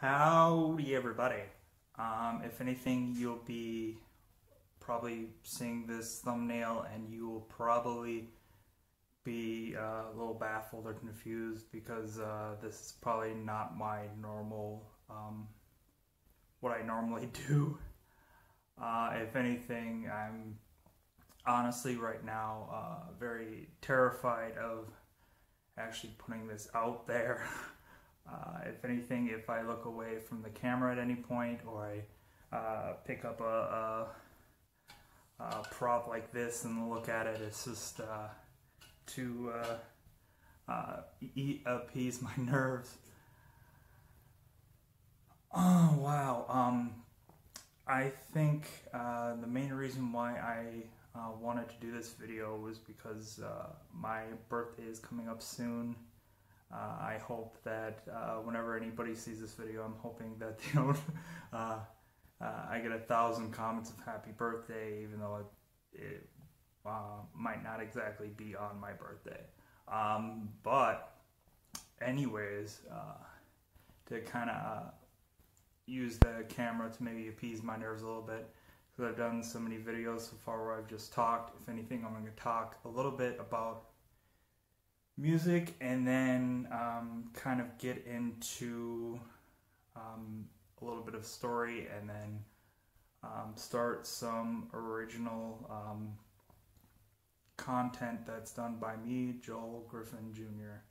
Howdy everybody. If anything, you'll be probably seeing this thumbnail and you will probably be a little baffled or confused because this is probably not my normal, what I normally do. If anything, I'm honestly right now very terrified of actually putting this out there. If anything, if I look away from the camera at any point, or I pick up a prop like this and look at it, it's just to appease my nerves. Oh wow! I think the main reason why I wanted to do this video was because my birthday is coming up soon. I hope that whenever anybody sees this video, I'm hoping that they don't, I get 1,000 comments of happy birthday, even though it might not exactly be on my birthday. But anyways, to kind of use the camera to maybe appease my nerves a little bit, because I've done so many videos so far where I've just talked. If anything, I'm going to talk a little bit about music, and then kind of get into a little bit of story, and then start some original content that's done by me, Joel Griffin Jr.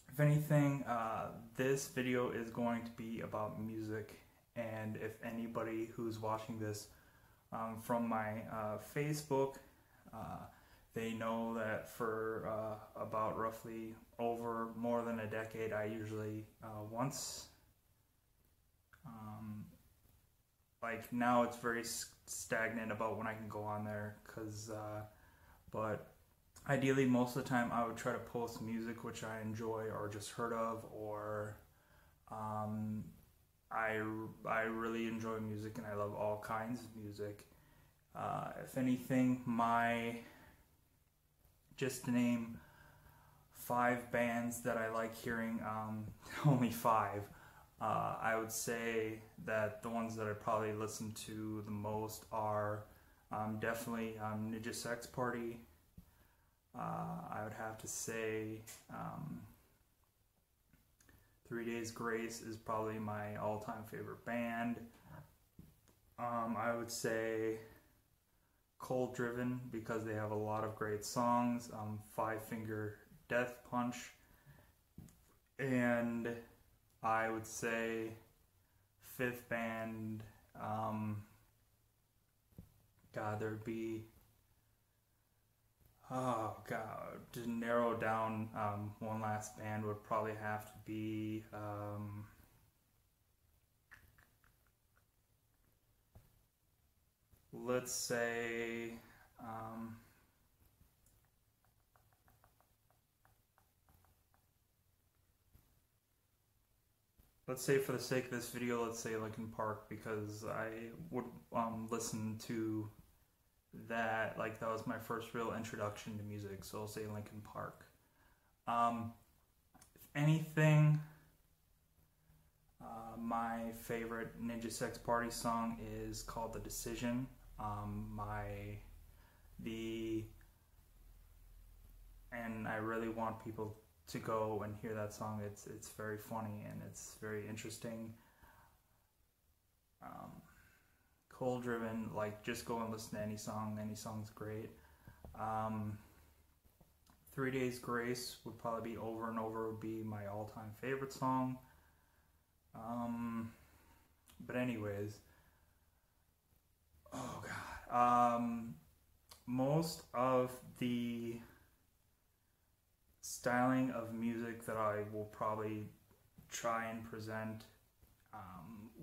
If anything, this video is going to be about music, and if anybody who's watching this from my Facebook, they know that for about roughly over more than a decade, I usually once, like now it's very stagnant about when I can go on there, but ideally most of the time I would try to post music which I enjoy or just heard of, or I really enjoy music and I love all kinds of music. If anything, just to name 5 bands that I like hearing, only 5. I would say that the ones that I probably listen to the most are definitely Ninja Sex Party. I would have to say 3 Days Grace is probably my all-time favorite band. I would say Cold Driven, because they have a lot of great songs. Five Finger Death Punch, and I would say fifth band, there'd be, oh god, to narrow down one last band would probably have to be let's say for the sake of this video, let's say Linkin Park, because I would listen to that, like that was my first real introduction to music, so I'll say Linkin Park. If anything, my favorite Ninja Sex Party song is called The Decision. And I really want people to go and hear that song. It's very funny and it's very interesting. Cold Driven, like, just go and listen to any song. Any song's great. 3 Days Grace would probably be Over and Over, would be my all-time favorite song. But anyways, oh god, most of the styling of music that I will probably try and present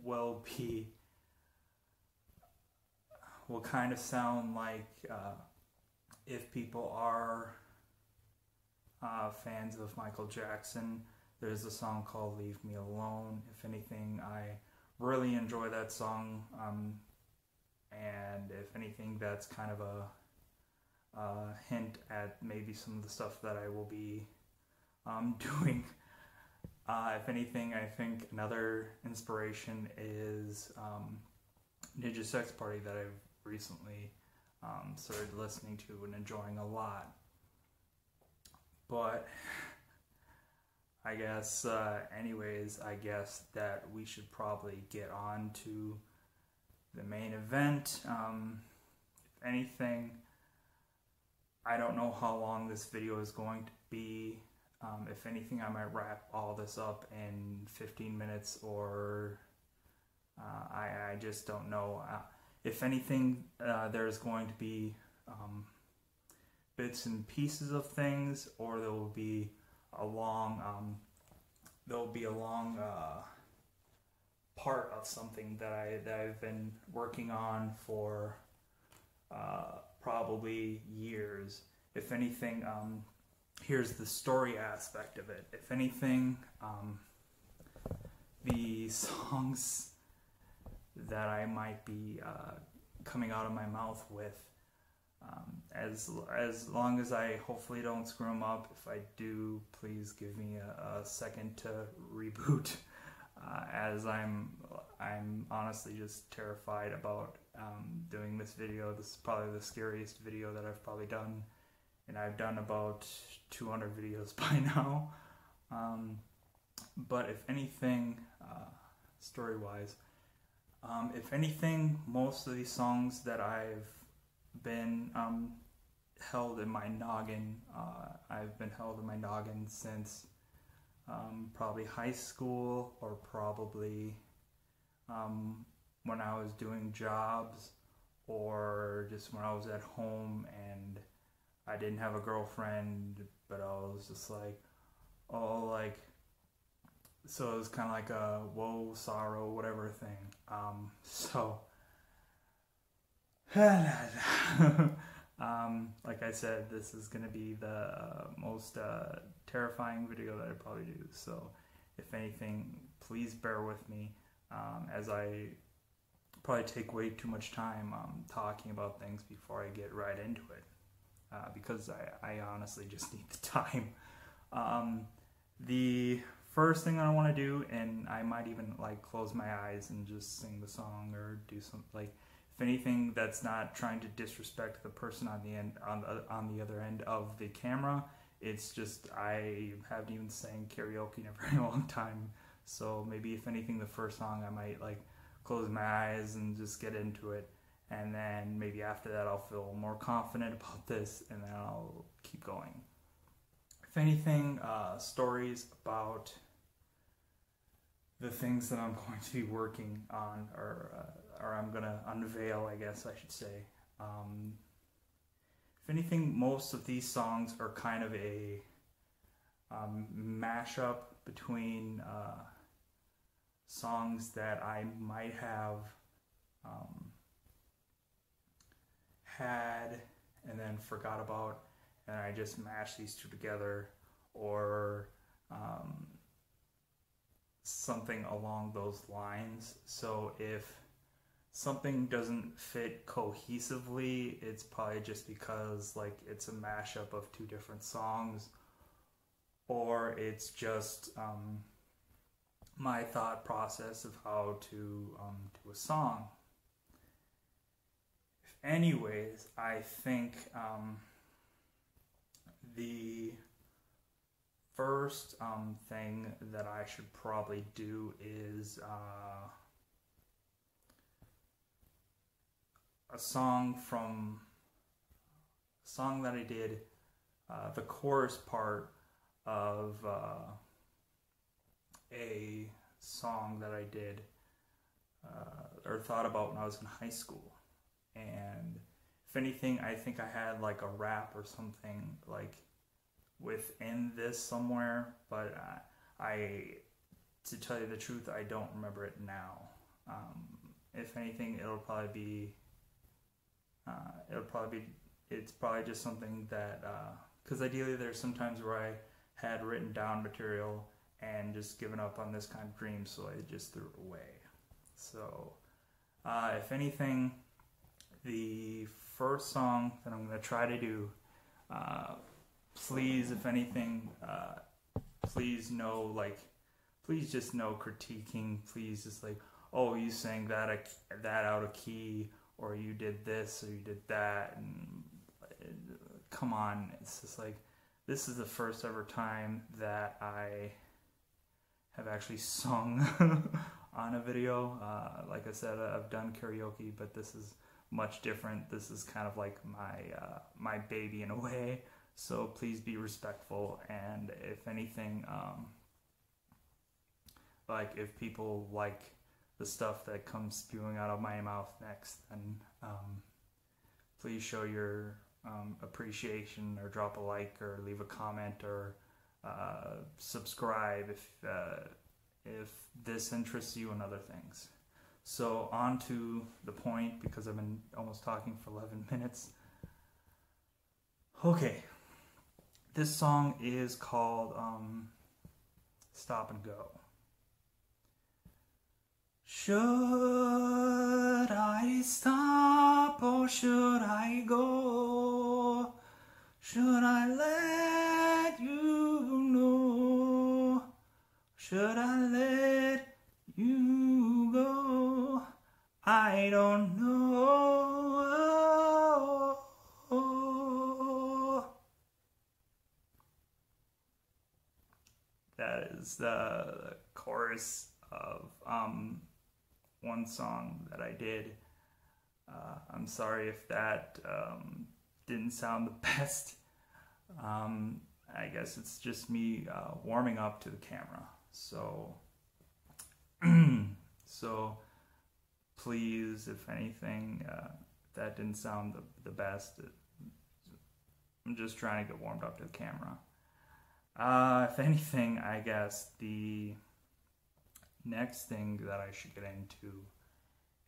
will kind of sound like, if people are fans of Michael Jackson, there's a song called Leave Me Alone. If anything, I really enjoy that song, and if anything, that's kind of a hint at maybe some of the stuff that I will be doing If anything, I think another inspiration is Ninja Sex Party that I've recently started listening to and enjoying a lot. But I guess, anyways, I guess that we should probably get on to the main event. If anything, I don't know how long this video is going to be. If anything, I might wrap all this up in 15 minutes, or I just don't know. If anything, there's going to be bits and pieces of things, or there will be a long part of something that I've been working on for probably years. If anything, here's the story aspect of it. If anything, the songs that I might be coming out of my mouth with, as long as I hopefully don't screw them up. If I do, please give me a second to reboot, as I'm honestly just terrified about doing this video. This is probably the scariest video that I've probably done, and I've done about 200 videos by now. But if anything, story-wise, if anything, most of these songs that I've been held in my noggin, I've been held in my noggin since probably high school, or probably when I was doing jobs, or just when I was at home and I didn't have a girlfriend, but I was just like, oh, like, so it was kind of like a woe, sorrow, whatever thing. Like I said, this is going to be the most terrifying video that I probably do. So if anything, please bear with me, as I probably take way too much time talking about things before I get right into it. Because I honestly just need the time. The first thing I want to do, and I might even like close my eyes and just sing the song, or do something, like, if anything, that's not trying to disrespect the person on the other end of the camera. It's just I haven't even sang karaoke in a very long time, so maybe if anything, the first song I might like close my eyes and just get into it. And then maybe after that I'll feel more confident about this, and then I'll keep going. If anything, stories about the things that I'm going to be working on, or I'm going to unveil, I guess I should say. If anything, most of these songs are kind of a mashup between songs that I might have had and then forgot about, and I just mashed these two together, or something along those lines. So if something doesn't fit cohesively, it's probably just because like it's a mashup of two different songs, or it's just my thought process of how to do a song. Anyways, I think the first thing that I should probably do is a song that I did, the chorus part of a song that I did or thought about when I was in high school. And if anything, I think I had like a rap or something like within this somewhere, but to tell you the truth, I don't remember it now. If anything, it's probably just something that, because ideally there's sometimes where I had written down material and just given up on this kind of dream, so I just threw it away. So if anything, the first song that I'm going to try to do, please, if anything, please know, like, please just no critiquing. Please just like, oh, you sang that out of key, or you did this, or you did that, and come on. It's just like, this is the first ever time that I have actually sung on a video. Like I said, I've done karaoke, but this is much different. This is kind of like my baby in a way. So please be respectful, and if anything, like if people like the stuff that comes spewing out of my mouth next, then please show your appreciation, or drop a like, or leave a comment, or subscribe if this interests you, and other things. So on to the point, because I've been almost talking for 11 minutes. Okay, this song is called Stop and Go. Should I stop or should I go? Should I let you know? Should I let you go? I don't know. That is the chorus of one song that I did. I'm sorry if that didn't sound the best. I guess it's just me warming up to the camera. So, so please, if anything, that didn't sound the best. I'm just trying to get warmed up to the camera. If anything, I guess the next thing that I should get into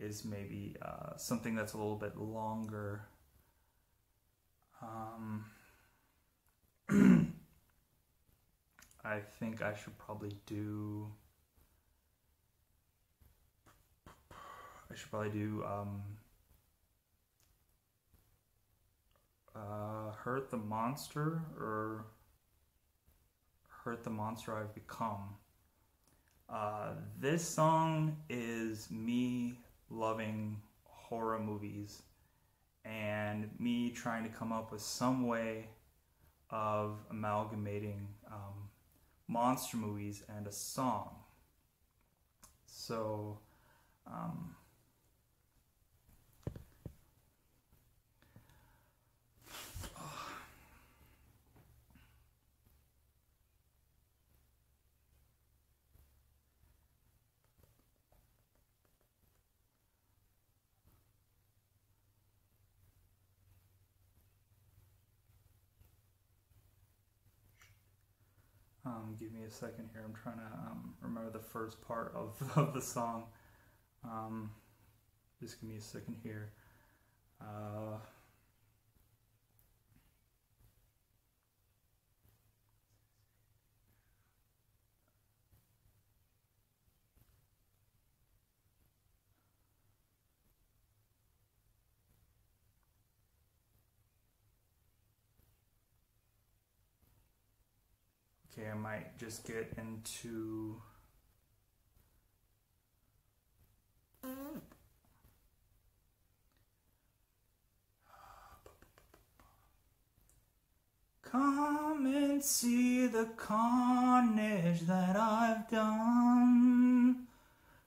is maybe something that's a little bit longer. I think I should probably do Hurt the Monster, or Hurt the Monster I've Become. This song is me loving horror movies and me trying to come up with some way of amalgamating monster movies and a song. So give me a second here. I'm trying to remember the first part of the song. Just give me a second here. Okay, I might just get into come and see the carnage that I've done.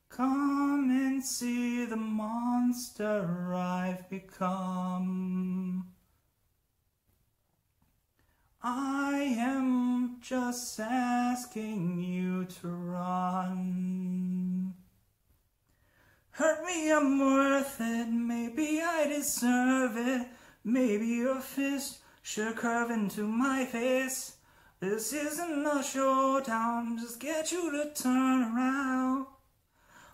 Come and see the monster I've become. I am just asking you to run. Hurt me, I'm worth it. Maybe I deserve it. Maybe your fist should curve into my face. This isn't a showdown, just get you to turn around.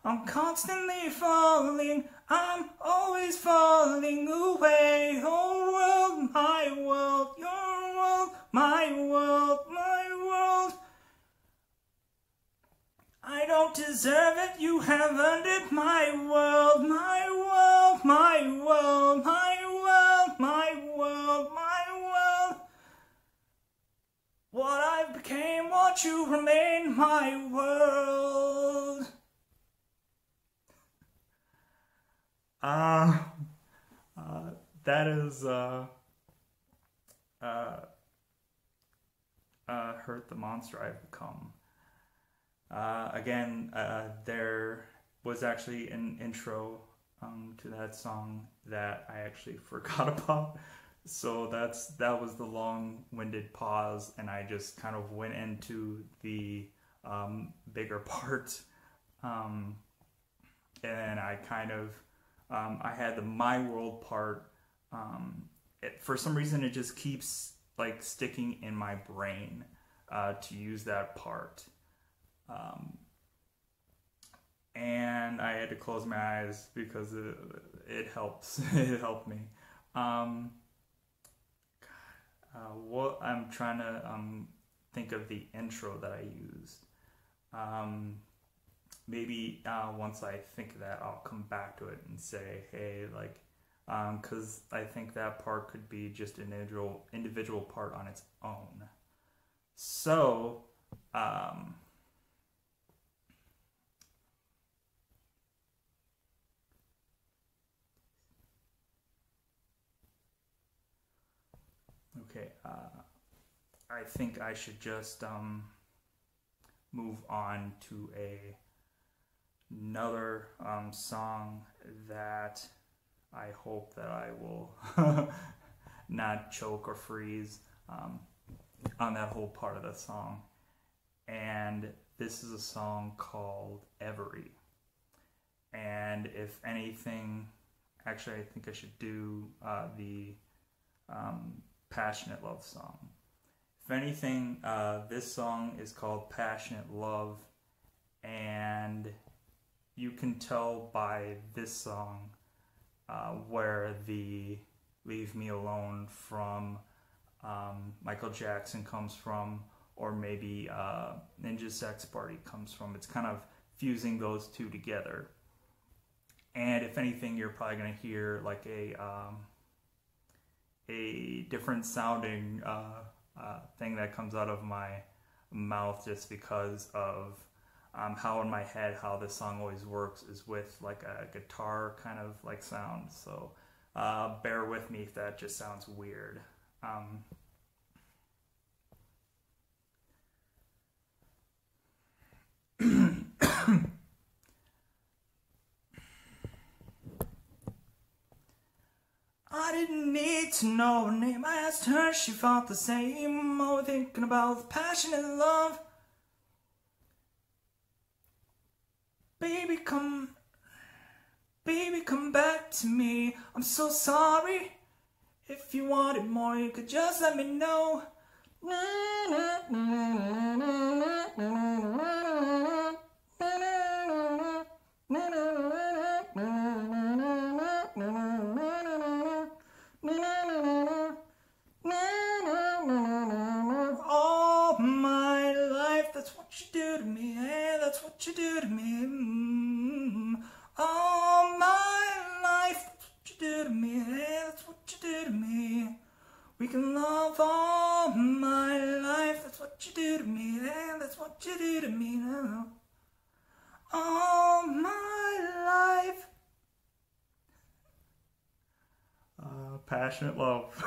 I'm constantly falling, I'm always falling away. Oh world, my world, your world, my world, my world. I don't deserve it, you have earned it. My world, my world, my world, my world, my world, my world. What I've become became, won't you remain my world? That is Hurt the Monster I've Become. Again, there was actually an intro to that song that I actually forgot about. So that was the long-winded pause, and I just kind of went into the bigger part. And I kind of I had the My World part. For some reason, it just keeps like sticking in my brain to use that part. And I had to close my eyes because it helps. It helped me. What I'm trying to think of the intro that I used. Maybe once I think of that, I'll come back to it and say, hey, like, because I think that part could be just an individual part on its own. So, okay, I think I should just move on to another song that I hope that I will not choke or freeze on that whole part of the song. And this is a song called Every. And if anything, actually I think I should do the Passionate Love song. If anything, this song is called Passionate Love, and you can tell by this song where the Leave Me Alone from Michael Jackson comes from, or maybe Ninja Sex Party comes from. It's kind of fusing those two together. And if anything, you're probably going to hear like a different sounding thing that comes out of my mouth, just because of how in my head how this song always works is with like a guitar kind of like sound. So bear with me if that just sounds weird. I didn't need to know her name. I asked her, she felt the same. Oh, thinking about the passionate love. Baby, come back to me. I'm so sorry. If you wanted more, you could just let me know. All my life, that's what you do to me. Hey, that's what you do to me. All my life, that's what you do to me. Hey, that's what you do to me. We can love all my life. That's what you do to me. Hey, that's what you do to me now. All my life. Passionate Love.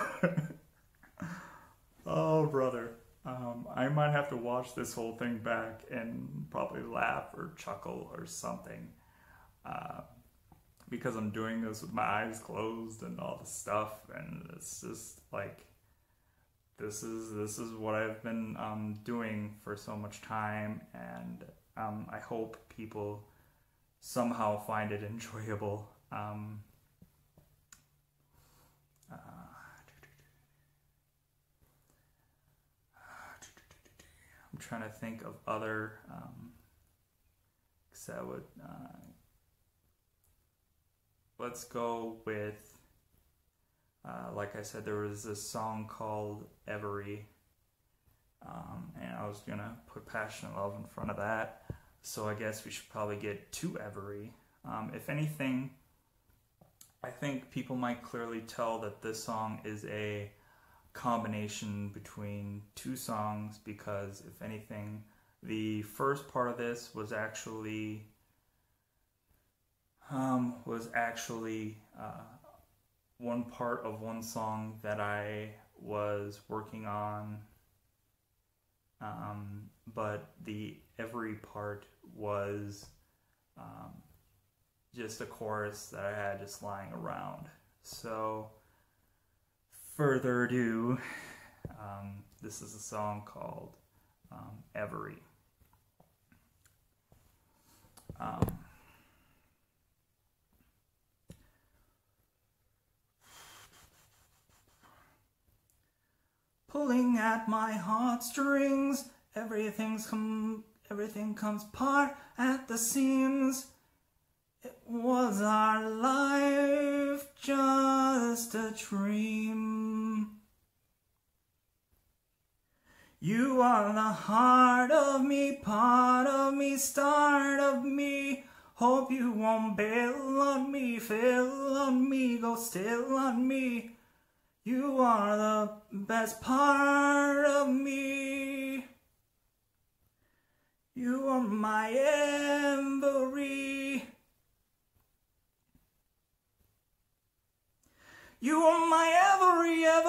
Oh, brother. I might have to watch this whole thing back and probably laugh or chuckle or something. Because I'm doing this with my eyes closed and all this stuff, and it's just like, this is what I've been doing for so much time, and I hope people somehow find it enjoyable. I'm trying to think of other, let's go with, like I said, there was this song called Every, and I was gonna put Passionate Love in front of that, so I guess we should probably get to Every. If anything, I think people might clearly tell that this song is a combination between two songs, because if anything, the first part of this was actually one part of one song that I was working on, but the every part was just a chorus that I had just lying around. So, further ado, this is a song called Every. Pulling at my heartstrings, everything comes apart at the seams. It was our life, just a dream. You are the heart of me, part of me, start of me. Hope you won't bail on me, fail on me, go still on me. You are the best part of me. You are my every. You are my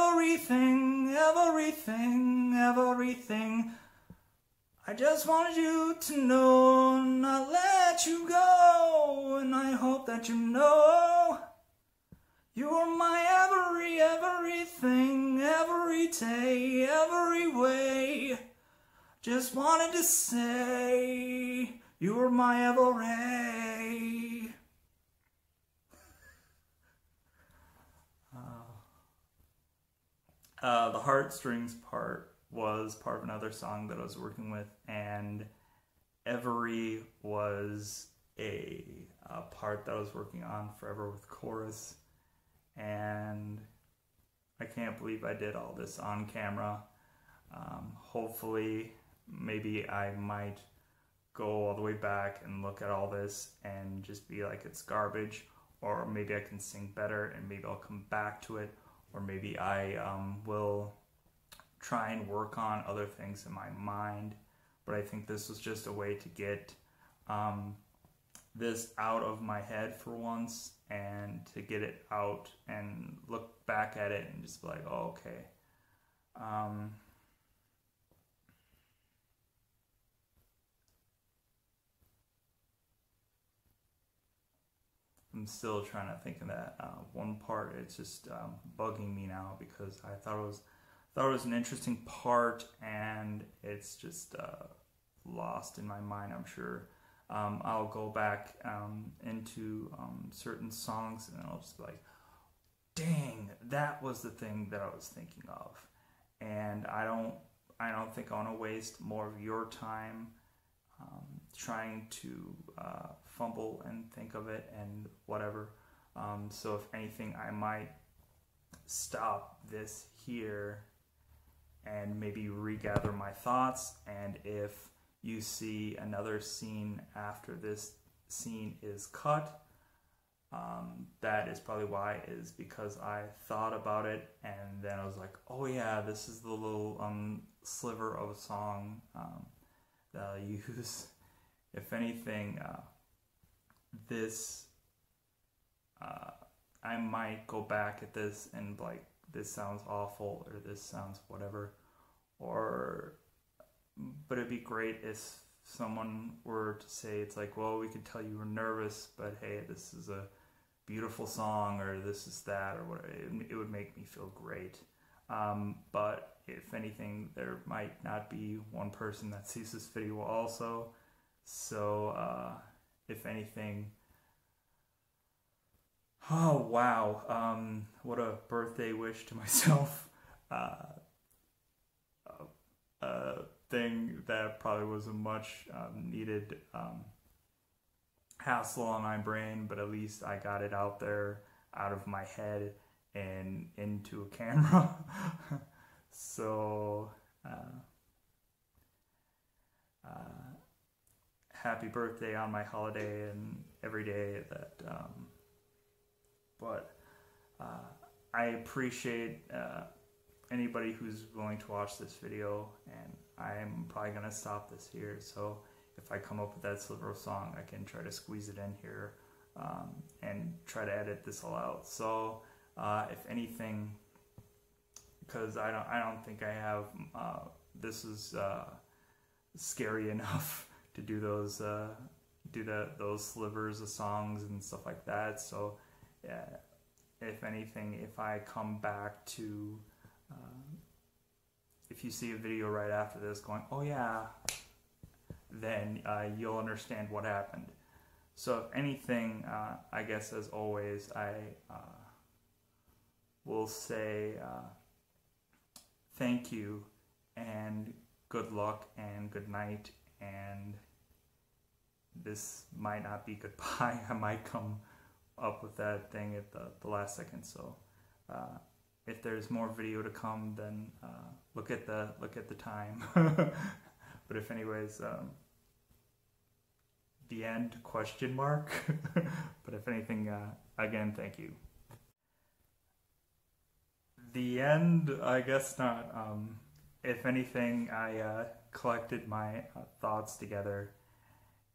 everything, everything, everything. I just wanted you to know, not let you go, and I hope that you know. You are my everything, every day, every way. Just wanted to say, you are my every. The heartstrings part was part of another song that I was working with, and every was a part that I was working on forever with chorus. And I can't believe I did all this on camera. Hopefully, maybe I might go all the way back and look at all this and just be like, it's garbage, or maybe I can sing better and maybe I'll come back to it, or maybe I will try and work on other things in my mind. But I think this was just a way to get this out of my head for once, and to get it out and look back at it and just be like, oh, okay. I'm still trying to think of that one part. It's just bugging me now because I thought it was an interesting part, and it's just lost in my mind, I'm sure. I'll go back into certain songs and I'll just be like, dang, that was the thing that I was thinking of. And I don't think I want to waste more of your time trying to fumble and think of it and whatever. So if anything, I might stop this here and maybe regather my thoughts, and if you see another scene after this scene is cut, that is probably why, is because I thought about it and then I was like, oh yeah, this is the little sliver of a song that I'll use. If anything, I might go back at this and like, this sounds awful, or this sounds whatever, but it'd be great if someone were to say, it's like, well, we could tell you were nervous, but hey, this is a beautiful song, or this is that, or whatever. It would make me feel great. But if anything, there might not be one person that sees this video also. So, if anything, oh wow, what a birthday wish to myself. Thing that probably was a much needed hassle on my brain, but at least I got it out there, out of my head and into a camera. So happy birthday on my holiday and every day that but I appreciate anybody who's willing to watch this video, and I'm probably gonna stop this here, so if I come up with that sliver of song, I can try to squeeze it in here and try to edit this all out. So if anything, because I don't think I have this is scary enough to do those those slivers of songs and stuff like that. So yeah, if anything, if I come back to if you see a video right after this going, oh yeah, then you'll understand what happened. So if anything, I guess as always, I will say thank you and good luck and good night, and this might not be goodbye. I might come up with that thing at the last second. So if there's more video to come, then look at the time. But if anyways, the end question mark. But if anything, again, thank you. The end, I guess not. If anything, I collected my thoughts together,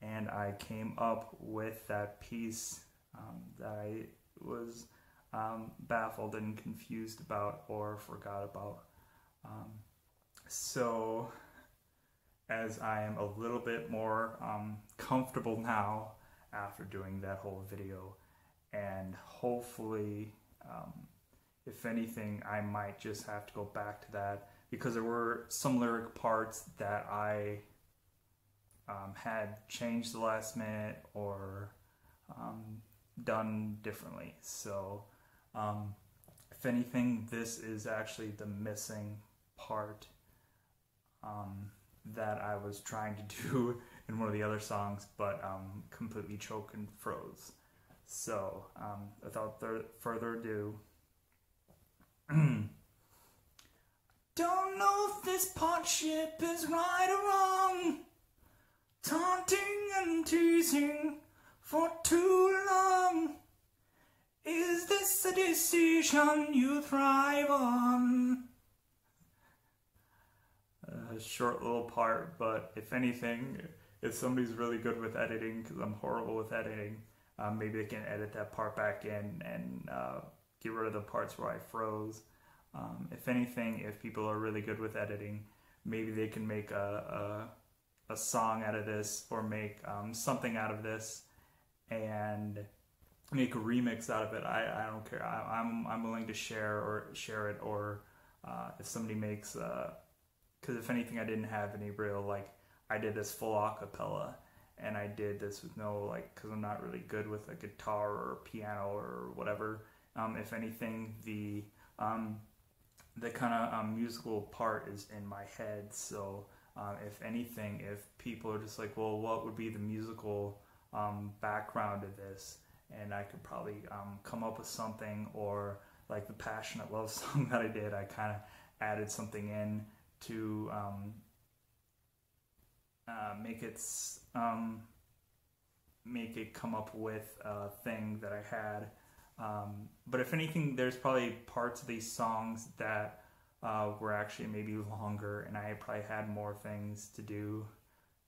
and I came up with that piece that I was baffled and confused about or forgot about. So as I am a little bit more comfortable now after doing that whole video, and hopefully if anything, I might just have to go back to that, because there were some lyric parts that I had changed the last minute or done differently. So if anything, this is actually the missing part that I was trying to do in one of the other songs, but completely choked and froze. So without further ado, don't know if this partnership is right or wrong, taunting and teasing for too long. Is this a decision you thrive on? A short little part, but if anything, if somebody's really good with editing, because I'm horrible with editing, maybe they can edit that part back in and get rid of the parts where I froze. If anything, if people are really good with editing, maybe they can make a song out of this, or make something out of this and make a remix out of it. I don't care. I'm willing to share it, or if somebody makes because if anything, I didn't have any real, like, I did this full acapella, and I did this with no, like, because I'm not really good with a guitar or piano or whatever. If anything, the kind of musical part is in my head. So if anything, if people are just like, well, what would be the musical background of this, and I could probably come up with something, or like the Passionate Love song that I did, I kind of added something in to make it come up with a thing that I had. But if anything, there's probably parts of these songs that were actually maybe longer, and I probably had more things to do,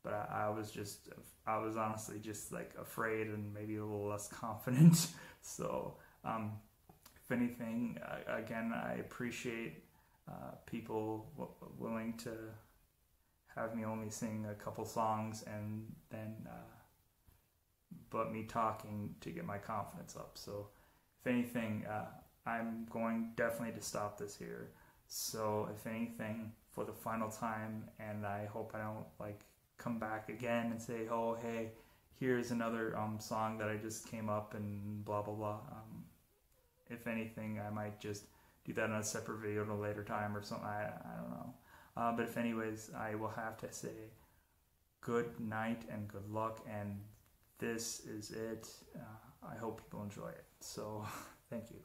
but I was honestly just like afraid and maybe a little less confident. So if anything, again, I appreciate people willing to have me only sing a couple songs, and then but me talking to get my confidence up. So if anything, I'm going definitely to stop this here. So if anything, for the final time, and I hope I don't like come back again and say, oh hey, here's another song that I just came up and blah blah blah. If anything, I might just do that on a separate video at a later time or something. I don't know. But if anyways, I will have to say good night and good luck, and this is it. I hope people enjoy it. So thank you.